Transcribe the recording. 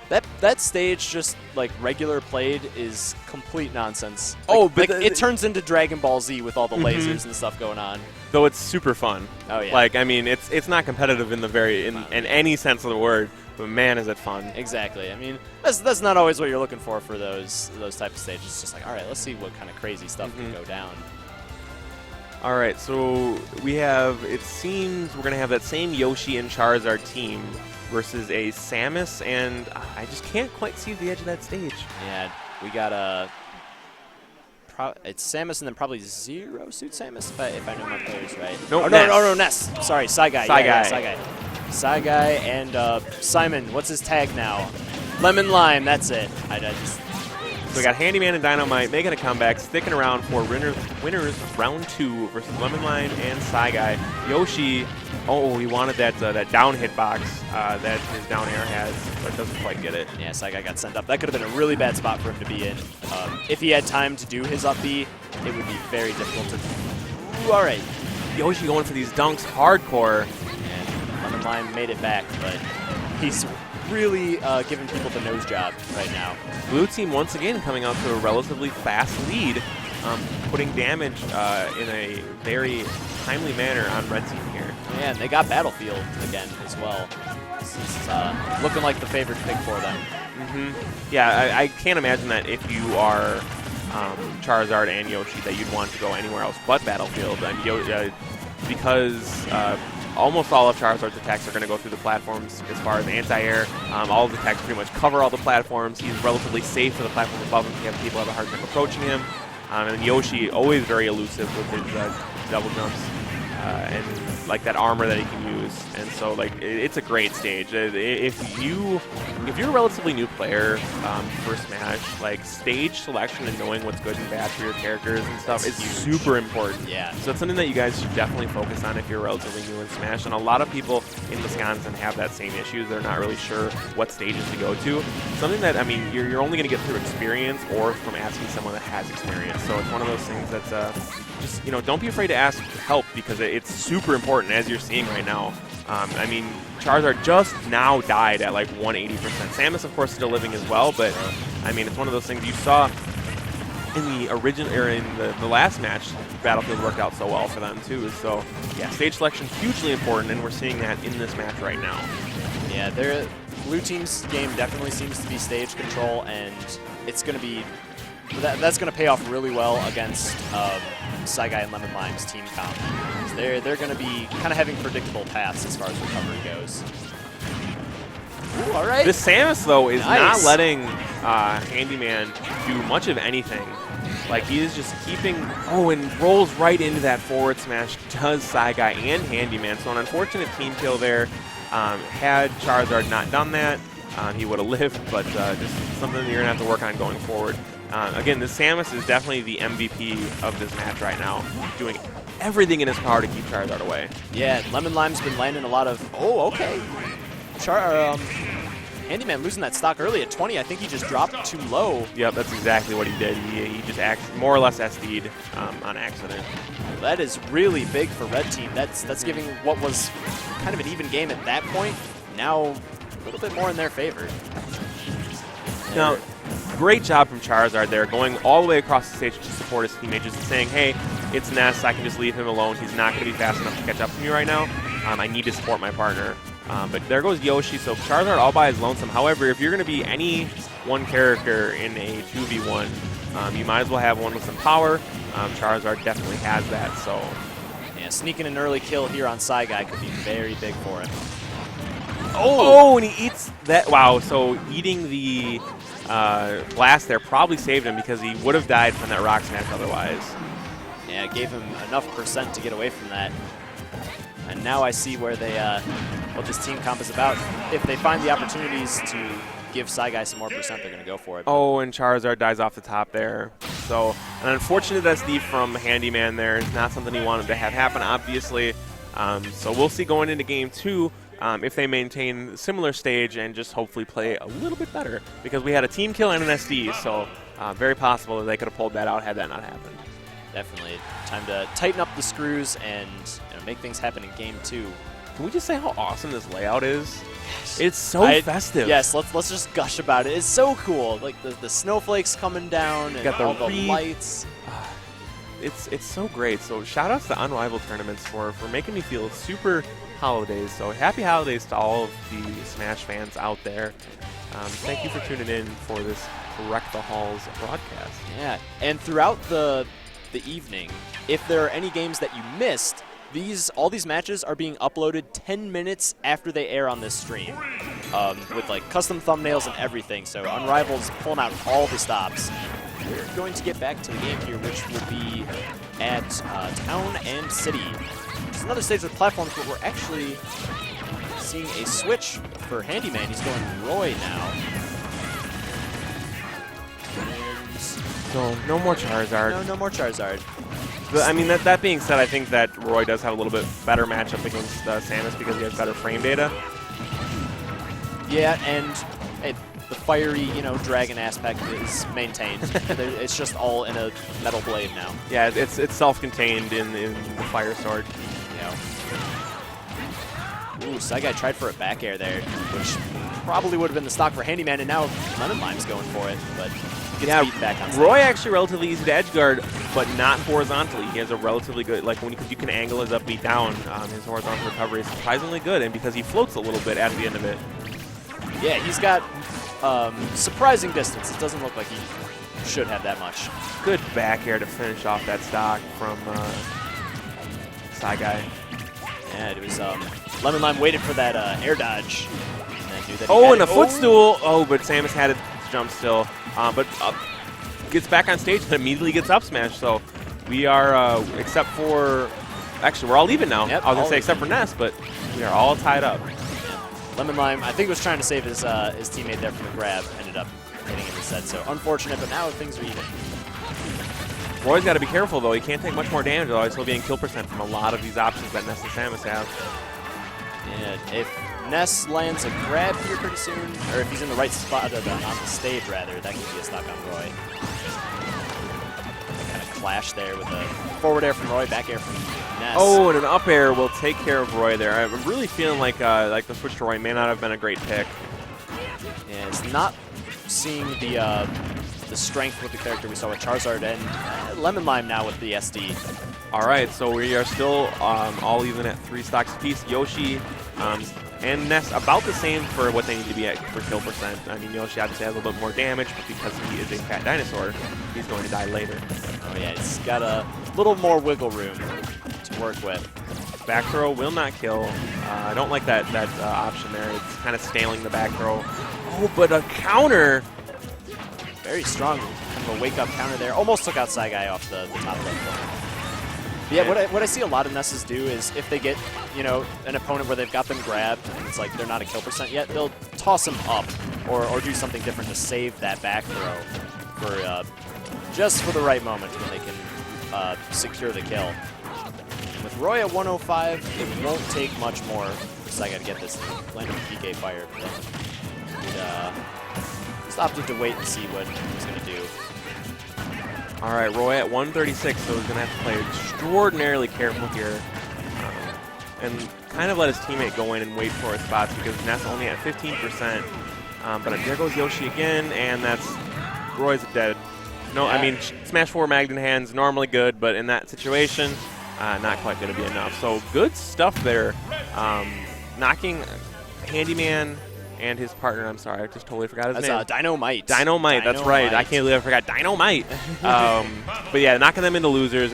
That stage, just like regular played, is complete nonsense. But it turns into Dragon Ball Z with all the lasers and stuff going on. Though it's super fun. Oh yeah. Like, I mean, it's not competitive in any sense of the word, but man, is it fun. Exactly. I mean, that's not always what you're looking for those type of stages. It's just like, all right, let's see what kind of crazy stuff can go down. All right, so we have, it seems we're going to have that same Yoshi and Charizard team versus a Samus, and I just can't quite see the edge of that stage. Yeah, we got it's Samus and then probably Zero Suit Samus, if I know my players right. No, no, Ness. Sorry, Psi-Guy. Psi-Guy. Yeah, Psi-Guy. Psi-Guy and Simon, what's his tag now? Lem0nlime, that's it. So we got Handyman and Dynomyte making a comeback, sticking around for winners round 2 versus Lem0nlime and Psi-Guy. Yoshi, he wanted that down hitbox that his down air has, but doesn't quite get it. Yeah, Psi-Guy got sent up. That could have been a really bad spot for him to be in. If he had time to do his up B, it would be very difficult to. Ooh, all right. Yoshi going for these dunks hardcore. And Lem0nlime made it back, but he's really giving people the nose job right now. Blue team once again coming out to a relatively fast lead, putting damage in a very timely manner on red team here. Yeah, and they got Battlefield again as well. This is looking like the favorite pick for them. Yeah, I can't imagine that if you are Charizard and Yoshi that you'd want to go anywhere else but Battlefield. And because almost all of Charizard's attacks are going to go through the platforms as far as anti-air. All of the attacks pretty much cover all the platforms. He's relatively safe for the platform above him. People have a hard time approaching him. And Yoshi, always very elusive with his double jumps and like that armor that he can use. And so like it's a great stage. If you're a relatively new player for Smash, like stage selection and knowing what's good and bad for your characters and stuff is super important. Yeah. So it's something that you guys should definitely focus on if you're relatively new in Smash. And a lot of people in Wisconsin have that same issue. They're not really sure what stages to go to. Something that, I mean, you're only going to get through experience or from asking someone that has experience. So it's one of those things that's just, don't be afraid to ask help because it's super important as you're seeing right now. I mean, Charizard just now died at like 180%. Samus, of course, still living as well, but I mean, it's one of those things you saw in the original or in the last match. Battlefield worked out so well for them too. So yeah, stage selection hugely important, and we're seeing that in this match right now. Yeah, their blue team's game definitely seems to be stage control, and it's going to be that's going to pay off really well against Psi-Guy and Lem0nlime's team comp. They're going to be kind of having predictable paths as far as recovery goes. Ooh, all right. This Samus, though, is not letting Handyman do much of anything. Like, he is just keeping... Oh, and rolls right into that forward smash. Does Psi-Guy and Handyman. So an unfortunate team kill there. Had Charizard not done that, he would have lived, but just something that you're going to have to work on going forward. Again, this Samus is definitely the MVP of this match right now, doing everything in his power to keep Charizard away. Yeah, Lem0nlime's been landing a lot of... Oh, okay. Handyman losing that stock early at 20. I think he just dropped too low. Yep, that's exactly what he did. He just more or less SD'd on accident. That is really big for red team. That's giving what was kind of an even game at that point now a little bit more in their favor. Now, great job from Charizard there, going all the way across the stage to support his teammate, just saying, hey, it's Ness, I can just leave him alone. He's not going to be fast enough to catch up to me right now. I need to support my partner. But there goes Yoshi, so Charizard all by his lonesome. However, if you're going to be any one character in a 2v1, you might as well have one with some power. Charizard definitely has that, so... Yeah, sneaking an early kill here on Psi-Guy could be very big for him. Oh, and he eats that. Wow, so eating the blast there probably saved him because he would have died from that rock smash otherwise. Yeah, it gave him enough percent to get away from that. And now I see where they, what this team comp is about. If they find the opportunities to give Psi-Guy some more percent, they're going to go for it. Oh, and Charizard dies off the top there. So an unfortunate SD from Handyman there. It's not something he wanted to have happen, obviously. So we'll see going into game 2 if they maintain similar stage and just hopefully play a little bit better. Because we had a team kill and an SD, so very possible that they could have pulled that out had that not happened. Definitely. Time to tighten up the screws and make things happen in game 2. Can we just say how awesome this layout is? It's so festive. Yes, let's just gush about it. It's so cool. Like the snowflakes coming down and all the lights. It's so great. So shout outs to Unrivaled Tournaments for making me feel super holidays. So happy holidays to all of the Smash fans out there. Thank you for tuning in for this Wreck the Halls broadcast. Yeah, and throughout the evening, if there are any games that you missed, all these matches are being uploaded 10 minutes after they air on this stream, with like custom thumbnails and everything. So Unrivaled's pulling out all the stops. We're going to get back to the game here, which will be at Town and City. It's another stage with platforms, but we're actually seeing a switch for Handyman. He's going Roy now. And so no more Charizard. No more Charizard. But, I mean, that being said, I think that Roy does have a little bit better matchup against Samus because he has better frame data. Yeah, and the fiery, dragon aspect is maintained. It's just all in a metal blade now. Yeah, it's self-contained in the fire sword. Ooh, Psi-Guy tried for a back air there, which probably would have been the stock for Handyman, and now Lemon0nlime's going for it, but gets beat back on stage. Roy actually relatively easy to edge guard, but not horizontally. He has a relatively good, because you can angle his up beat down, his horizontal recovery is surprisingly good, and because he floats a little bit at the end of it. Yeah, he's got surprising distance. It doesn't look like he should have that much. Good back air to finish off that stock from Psi-Guy. Yeah, it was Lemon0nlime waited for that air dodge. And knew that and a footstool. Oh, but Samus had it jump still. But gets back on stage and immediately gets up smash. So we are, except for, actually, we're all even now. Yep, I was going to say except for Ness, but we are all tied up. Lemon0nlime, I think, was trying to save his teammate there from the grab. Ended up hitting him instead. So unfortunate, but now things are even. Roy's got to be careful, though. He can't take much more damage, otherwise he'll be in kill percent from a lot of these options that Ness and Samus have. And if Ness lands a grab here pretty soon, or if he's in the right spot on the stage, rather, that could be a stock on Roy. Kind of clash there with a forward air from Roy, back air from Ness. Oh, and an up air will take care of Roy there. I'm really feeling like the switch to Roy may not have been a great pick. Yeah, it's not seeing the strength with the character we saw with Charizard, and Lemon0nlime now with the SD. All right, so we are still all even at 3 stocks apiece. Yoshi and Ness about the same for what they need to be at for kill percent. I mean, Yoshi obviously has a little bit more damage, but because he is a fat dinosaur, he's going to die later. Oh yeah, he's got a little more wiggle room to work with. Back throw will not kill. I don't like that option there. It's kind of staling the back throw. Oh, but a counter. Very strong, kind of a wake-up counter there. Almost took out Psi-Guy off the top left corner. Yeah, what I see a lot of Nesses do is if they get, an opponent where they've got them grabbed and it's like they're not a kill percent yet, they'll toss them up or do something different to save that back throw for just for the right moment when they can secure the kill. With Roy at 105, it won't take much more for Psi-Guy to get this land of PK fire. Just opted to wait and see what he's going to do. All right, Roy at 136, so he's going to have to play extraordinarily careful here and kind of let his teammate go in and wait for his spots because Ness only at 15%. But there goes Yoshi again, and that's Roy's dead. No, yeah. I mean, Smash 4 Magnet hands, normally good, but in that situation, not quite going to be enough. So good stuff there. Knocking Handyman and his partner, I'm sorry, I just totally forgot his name. That's Dynomyte. Dynomyte, that's right. I can't believe I forgot Dynomyte. But yeah, knocking them into losers.